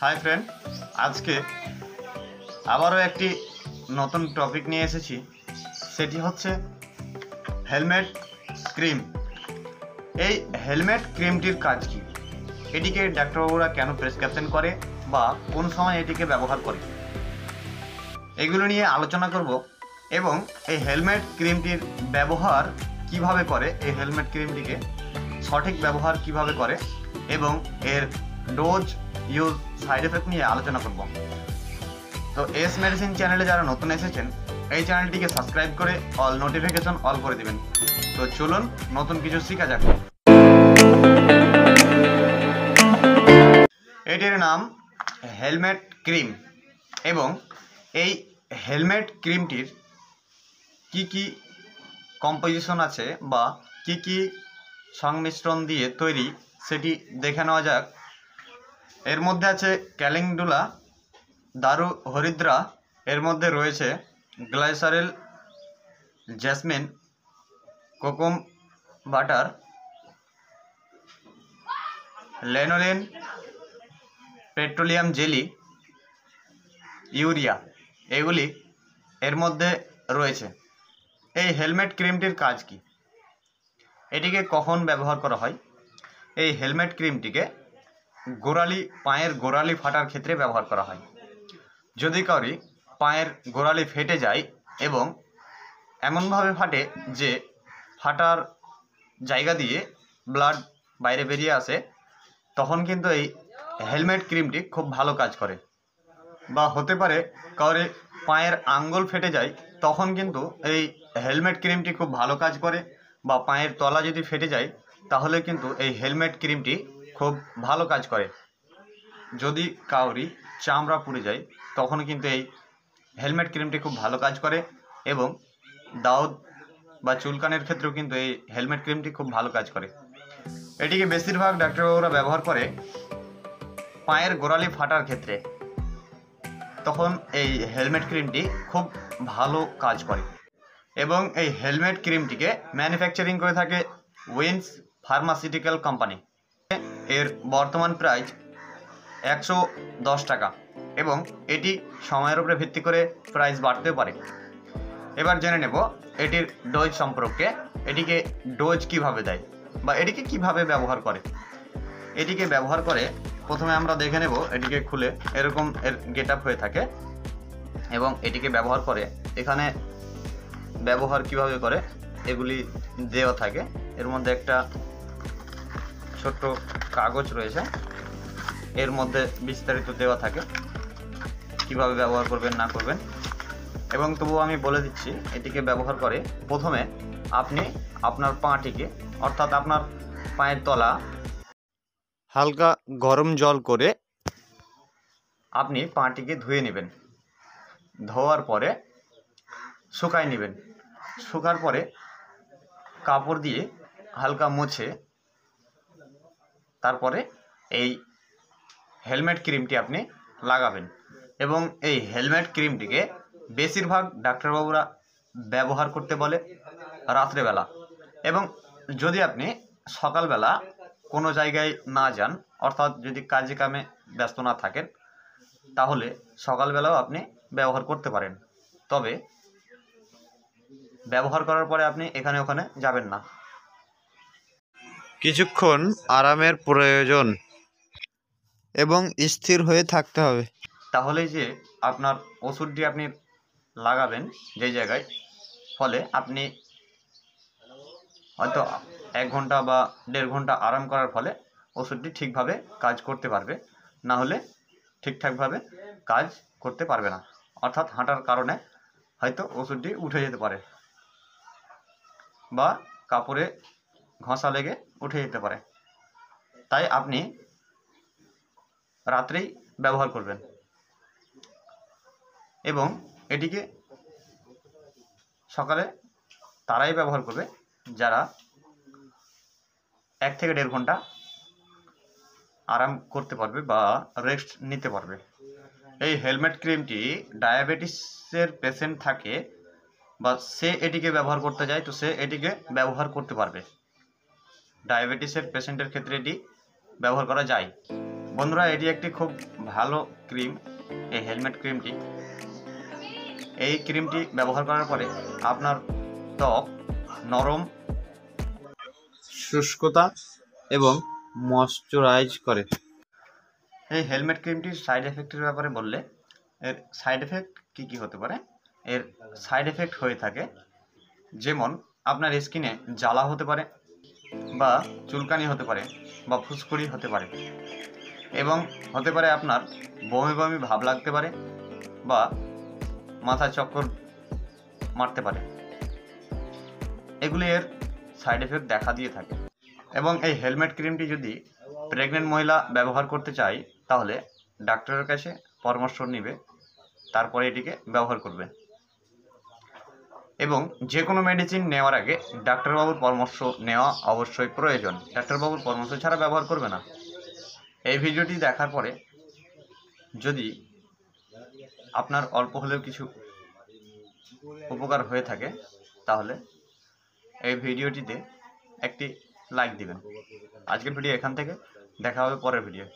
Hi friend, আজকে আবারও একটি নতুন টপিক নিয়ে এসেছি। সেটি হচ্ছে হেলমেট ক্রিম। এই হেলমেট ক্রিমটির কাজ কি, এটিকে ডাক্তারবাবুরা কেন প্রেসক্রিপশন করে বা কোন সময় এটিকে ব্যবহার করে, এগুলো নিয়ে আলোচনা করব। এবং এই হেলমেট ক্রিমটির ব্যবহার কিভাবে করে, এই হেলমেট ক্রিমটিকে সঠিক ব্যবহার কিভাবে করে এবং এর ডোজ, ইউজ, সাইড এফেক্ট নিয়ে আলোচনা করব। তো এস মেডিসিন চ্যানেলে যারা নতুন এসেছেন, এই চ্যানেলটিকে সাবস্ক্রাইব করে অল নোটিফিকেশন অল করে দিবেন। তো চলুন নতুন কিছু শেখা যাক। এটির নাম হেলমেট ক্রিম এবং এই হেলমেট ক্রিমটির কি কি কম্পোজিশন আছে বা কি কি সংমিশ্রণ দিয়ে তৈরি সেটি দেখে নেওয়া যাক। এর মধ্যে আছে ক্যালেন্ডুলা, দারু হরিদ্রা, এর মধ্যে রয়েছে glycerol, jasmine, kokum butter, lanolin, petroleum jelly, urea, এগুলি এর মধ্যে রয়েছে। এই হেলমেট ক্রিমটির কাজ কি, এটিকে কখন ব্যবহার করা হয়? এই হেলমেট ক্রিমটিকে গোড়ালি, পায়ের গোড়ালি ফাটার ক্ষেত্রে ব্যবহার করা হয়। যদি কাউরি পায়ের গোড়ালি ফেটে যায় এবং এমনভাবে ফাটে যে ফাটার জায়গা দিয়ে ব্লাড বাইরে বেরিয়ে আসে, তখন কিন্তু এই হেলমেট ক্রিমটি খুব ভালো কাজ করে। বা হতে পারে কাউরি পায়ের আঙ্গুল ফেটে যায়, তখন কিন্তু এই হেলমেট ক্রিমটি খুব ভালো কাজ করে। বা পায়ের তলা যদি ফেটে যায়, তাহলে কিন্তু এই হেলমেট ক্রিমটি খুব ভালো কাজ করে। যদি কাউরি চামড়া পুড়ে যায়, তখন কিন্তু এই হেলমেট ক্রিমটি খুব ভালো কাজ করে। এবং দাউদ বা চুলকানের ক্ষেত্রেও কিন্তু এই হেলমেট ক্রিমটি খুব ভালো কাজ করে। এটিকে বেশিরভাগ ডাক্তারবাবুরা ব্যবহার করে পায়ের গোড়ালি ফাটার ক্ষেত্রে, তখন এই হেলমেট ক্রিমটি খুব ভালো কাজ করে। এবং এই হেলমেট ক্রিমটিকে ম্যানুফ্যাকচারিং করে থাকে উইন্স ফার্মাসিউটিক্যাল কোম্পানি। এর বর্তমান প্রাইস 110 টাকা এবং এটি সময়ের উপরে ভিত্তি করে প্রাইস বাড়তেও পারে। এবার জেনে নেব এটির ডোজ সম্পর্কে। এটিকে ডোজ কিভাবে দেয় বা এটিকে কিভাবে ব্যবহার করে। এটিকে ব্যবহার করে প্রথমে আমরা দেখে নেব। এটিকে খুলে এরকম এর গেট আপ হয়ে থাকে এবং এটিকে ব্যবহার করে এখানে ব্যবহার কিভাবে করে এগুলি দেওয়া থাকে। এর মধ্যে একটা ছোট্ট কাগজ রয়েছে, এর মধ্যে বিস্তারিত দেওয়া থাকে কিভাবে ব্যবহার করবেন না করবেন। এবং তবুও আমি বলে দিচ্ছি, এটিকে ব্যবহার করে প্রথমে আপনি আপনার পাটিকে, অর্থাৎ আপনার পায়ের তলা হালকা গরম জল করে আপনি পাটিকে ধুয়ে নেবেন। ধোয়ার পরে শুকায় নেবেন। শুকার পরে কাপড় দিয়ে হালকা মুছে তারপরে এই হেলমেট ক্রিমটি আপনি লাগাবেন। এবং এই হেলমেট ক্রিমটিকে বেশিরভাগ ডাক্তারবাবুরা ব্যবহার করতে বলে রাত্রেবেলা। এবং যদি আপনি সকালবেলা কোনো জায়গায় না যান, অর্থাৎ যদি কাজে কামে ব্যস্ত না থাকেন, তাহলে সকালবেলাও আপনি ব্যবহার করতে পারেন। তবে ব্যবহার করার পরে আপনি এখানে ওখানে যাবেন না। কিছুক্ষণ আরামের প্রয়োজন এবং স্থির হয়ে থাকতে হবে। তাহলেই যে আপনার ওষুধটি আপনি লাগাবেন যে জায়গায়, ফলে আপনি হয়তো 1 ঘন্টা বা 1.5 ঘন্টা আরাম করার ফলে ওষুধটি ঠিকভাবে কাজ করতে পারবে। না হলে ঠিকঠাকভাবে কাজ করতে পারবে না, অর্থাৎ হাঁটার কারণে হয়তো ওষুধটি উঠে যেতে পারে বা কাপড়ে ঘষা লেগে উঠে যেতে পারে। তাই আপনি রাত্রেই ব্যবহার করবেন। এবং এটিকে সকালে তারাই ব্যবহার করবে যারা 1 থেকে 1.5 ঘন্টা আরাম করতে পারবে বা রেস্ট নিতে পারবে। এই হেলমেট ক্রিমটি ডায়াবেটিসের পেশেন্ট থাকে বা সে এটিকে ব্যবহার করতে যায়, তো সে এটিকে ব্যবহার করতে পারবে। ডায়াবেটিসের পেশেন্টের ক্ষেত্রে এটি ব্যবহার করা যায়। বন্ধুরা, এটি একটি খুব ভালো ক্রিম। এই হেলমেট ক্রিমটি, এই ক্রিমটি ব্যবহার করার পরে আপনার ত্বক নরম, শুষ্কতা এবং ময়শ্চারাইজ করে। এই হেলমেট ক্রিমটির সাইড এফেক্টের ব্যাপারে বললে, এর সাইড এফেক্ট কী কী হতে পারে? এর সাইড এফেক্ট হয়ে থাকে যেমন আপনার স্কিনে জ্বালা হতে পারে, বা চুলকানি হতে পারে, বা ফুসকুড়ি হতে পারে, এবং হতে পারে আপনার বমি বমি ভাব লাগতে পারে, বা মাথায় চক্কর মারতে পারে। এগুলি এর সাইড এফেক্ট দেখা দিয়ে থাকে। এবং এই হেলমেট ক্রিমটি যদি প্রেগনেন্ট মহিলা ব্যবহার করতে চায় তাহলে ডাক্তারের কাছে পরামর্শ নেবে, তারপরে এটিকে ব্যবহার করবে। এবং যে কোনো মেডিসিন নেওয়ার আগে ডাক্তারবাবুর পরামর্শ নেওয়া অবশ্যই প্রয়োজন। ডাক্তারবাবুর পরামর্শ ছাড়া ব্যবহার করবে না। এই ভিডিওটি দেখার পরে যদি আপনার অল্প হলেও কিছু উপকার হয়ে থাকে তাহলে এই ভিডিওটিতে একটি লাইক দিবেন। আজকের ভিডিও এখান থেকে, দেখা হবে পরের ভিডিও।